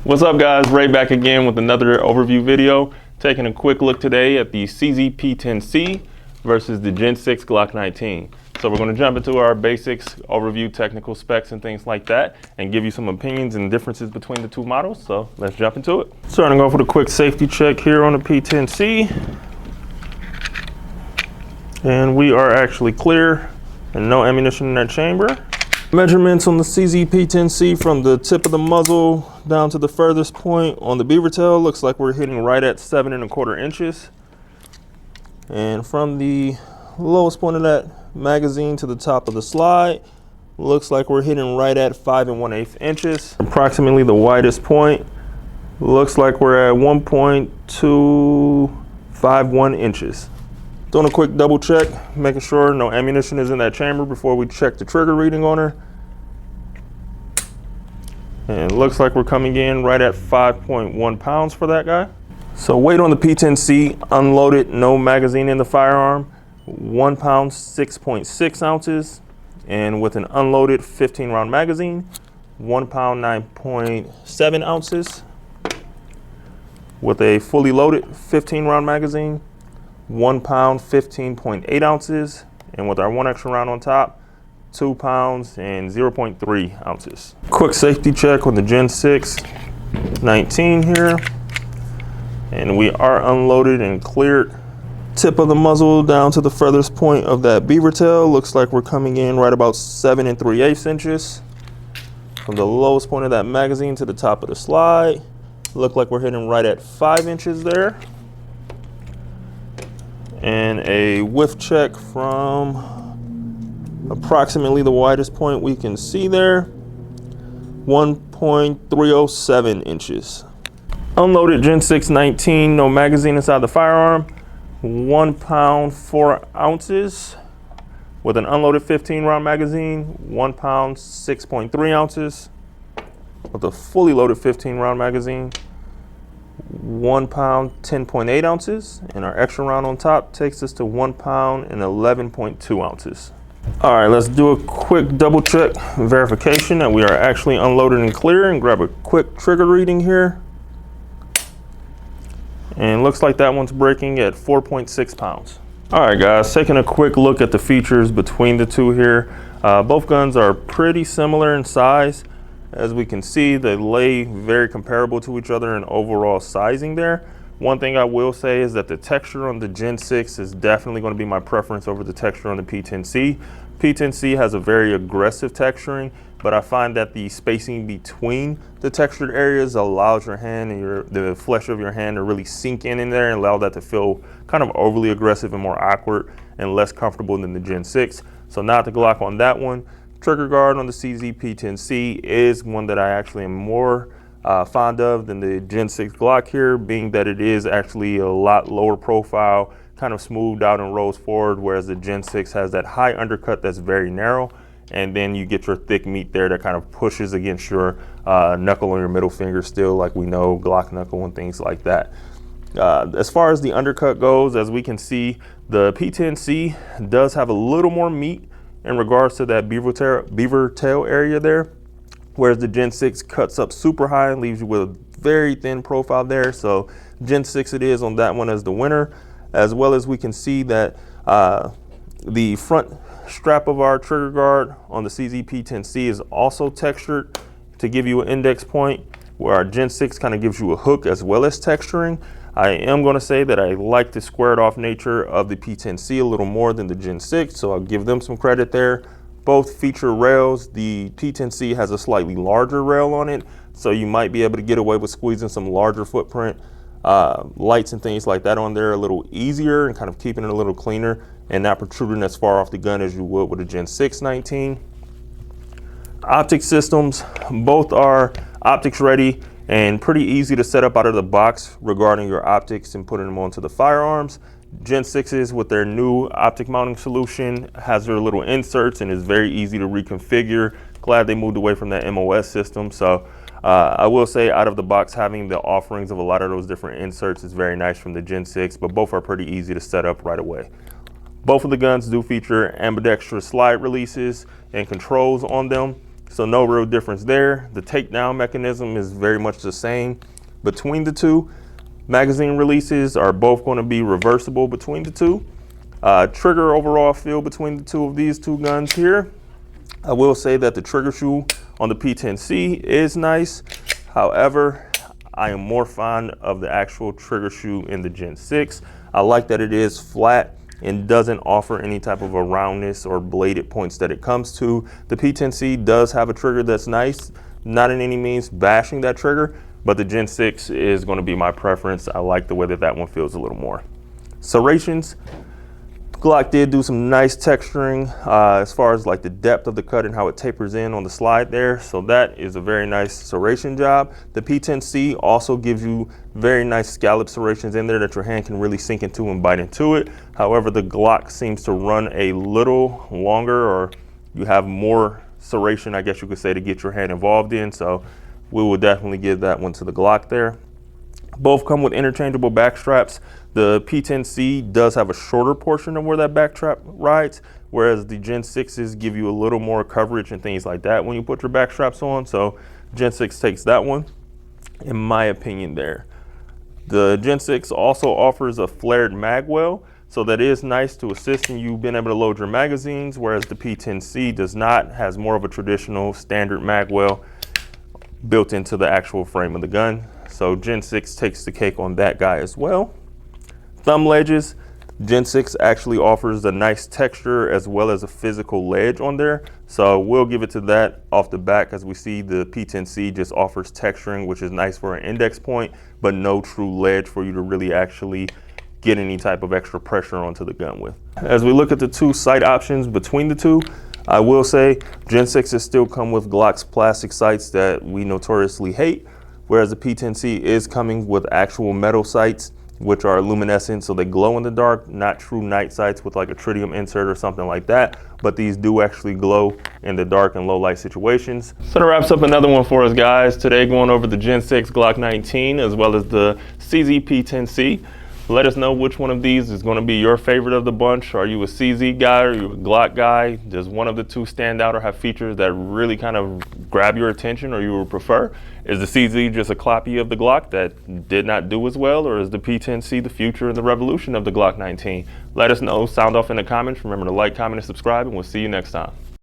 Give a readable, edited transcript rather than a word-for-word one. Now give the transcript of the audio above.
What's up guys, Ray back again with another overview video. Taking a quick look today at the CZP10-C versus the Gen 6 Glock 19. So we're going to jump into our basics, overview, technical specs and things like that, and give you some opinions and differences between the two models. So let's jump into it. Starting off with a quick safety check here on the P10-C. And we are actually clear and no ammunition in that chamber. Measurements on the CZP10-C from the tip of the muzzle down to the furthest point on the beaver tail looks like we're hitting right at 7 1/4 inches. And from the lowest point of that magazine to the top of the slide, looks like we're hitting right at 5 1/8 inches. Approximately the widest point, looks like we're at 1.251 inches. Doing a quick double check, making sure no ammunition is in that chamber before we check the trigger reading on her. And it looks like we're coming in right at 5.1 pounds for that guy. So weight on the P10-C, unloaded, no magazine in the firearm, 1 pound, 6.6 ounces. And with an unloaded 15 round magazine, 1 pound, 9.7 ounces. With a fully loaded 15 round magazine, 1 pound, 15.8 ounces, and with our 1 extra round on top, 2 pounds and 0.3 ounces. Quick safety check on the Gen 6 19 here, and we are unloaded and cleared. Tip of the muzzle down to the furthest point of that beaver tail looks like we're coming in right about 7 3/8 inches. From the lowest point of that magazine to the top of the slide, look like we're hitting right at 5 inches there. And a whiff check from approximately the widest point we can see there, 1.307 inches. Unloaded Gen 6 19, no magazine inside the firearm, 1 pound, 4 ounces. With an unloaded 15 round magazine, 1 pound, 6.3 ounces. With a fully loaded 15 round magazine, 1 pound, 10.8 ounces, and our extra round on top takes us to 1 pound and 11.2 ounces. All right, let's do a quick double check verification that we are actually unloaded and clear, and grab a quick trigger reading here. And looks like that one's breaking at 4.6 pounds. All right guys, taking a quick look at the features between the two here. Both guns are pretty similar in size. As we can see, they lay very comparable to each other in overall sizing there. One thing I will say is that the texture on the Gen 6 is definitely going to be my preference over the texture on the P10-C. P10-C has a very aggressive texturing, but I find that the spacing between the textured areas allows your hand and the flesh of your hand to really sink in there and allow that to feel kind of overly aggressive and more awkward and less comfortable than the Gen 6. So not the Glock on that one. Trigger guard on the CZP10-C is one that I actually am more fond of than the Gen 6 Glock here, being that it is actually a lot lower profile, kind of smoothed out and rolls forward, whereas the Gen 6 has that high undercut that's very narrow, and then you get your thick meat there that kind of pushes against your knuckle on your middle finger still, like we know, Glock knuckle and things like that. As far as the undercut goes, as we can see, the P10-C does have a little more meat in regards to that beaver tail area there, whereas the Gen 6 cuts up super high and leaves you with a very thin profile there. So Gen 6 it is on that one as the winner, as well as we can see that the front strap of our trigger guard on the CZP10-C is also textured to give you an index point, where our Gen 6 kind of gives you a hook as well as texturing. I am going to say that I like the squared off nature of the P10-C a little more than the Gen 6, so I'll give them some credit there. Both feature rails. The P10-C has a slightly larger rail on it, so you might be able to get away with squeezing some larger footprint lights and things like that on there a little easier, and kind of keeping it a little cleaner and not protruding as far off the gun as you would with a Gen 6 19. Optic systems, both are optics ready and pretty easy to set up out of the box regarding your optics and putting them onto the firearms. Gen 6s with their new optic mounting solution has their little inserts and is very easy to reconfigure. Glad they moved away from that MOS system. So I will say, out of the box, having the offerings of a lot of those different inserts is very nice from the Gen 6, but both are pretty easy to set up right away. Both of the guns do feature ambidextrous slide releases and controls on them. So no real difference there. The takedown mechanism is very much the same between the two. Magazine releases are both going to be reversible between the two. Trigger overall feel between the two of these two guns here. I will say that the trigger shoe on the P10-C is nice. However, I am more fond of the actual trigger shoe in the Gen 6. I like that it is flat and doesn't offer any type of a roundness or bladed points that it comes to. The P10-C does have a trigger that's nice, not in any means bashing that trigger, but the Gen 6 is going to be my preference. I like the way that that one feels a little more. Serrations, Glock did do some nice texturing as far as like the depth of the cut and how it tapers in on the slide there. So that is a very nice serration job. The P10-C also gives you very nice scallop serrations in there that your hand can really sink into and bite into it. However, the Glock seems to run a little longer, or you have more serration, I guess you could say, to get your hand involved in. So we will definitely give that one to the Glock there. Both come with interchangeable back straps. The P10-C does have a shorter portion of where that back strap rides, whereas the Gen 6s give you a little more coverage and things like that when you put your back straps on. So Gen 6 takes that one, in my opinion there. The Gen 6 also offers a flared mag well, so that is nice to assist in you being able to load your magazines, whereas the P10-C does not, has more of a traditional standard mag well built into the actual frame of the gun. So Gen 6 takes the cake on that guy as well. Thumb ledges, Gen 6 actually offers a nice texture as well as a physical ledge on there. So we'll give it to that off the back. As we see, the P10-C just offers texturing, which is nice for an index point, but no true ledge for you to really actually get any type of extra pressure onto the gun with. As we look at the two sight options between the two, I will say Gen 6s still come with Glock's plastic sights that we notoriously hate, whereas the P10-C is coming with actual metal sights, which are luminescent, so they glow in the dark, not true night sights with like a tritium insert or something like that, but these do actually glow in the dark and low light situations. So that wraps up another one for us, guys. Today going over the Gen 6 Glock 19 as well as the CZP10-C. Let us know which one of these is going to be your favorite of the bunch. Are you a CZ guy or are you a Glock guy? Does one of the two stand out or have features that really kind of grab your attention or you would prefer? Is the CZ just a copy of the Glock that did not do as well, or is the P10-C the future and the revolution of the Glock 19? Let us know. Sound off in the comments. Remember to like, comment, and subscribe, and we'll see you next time.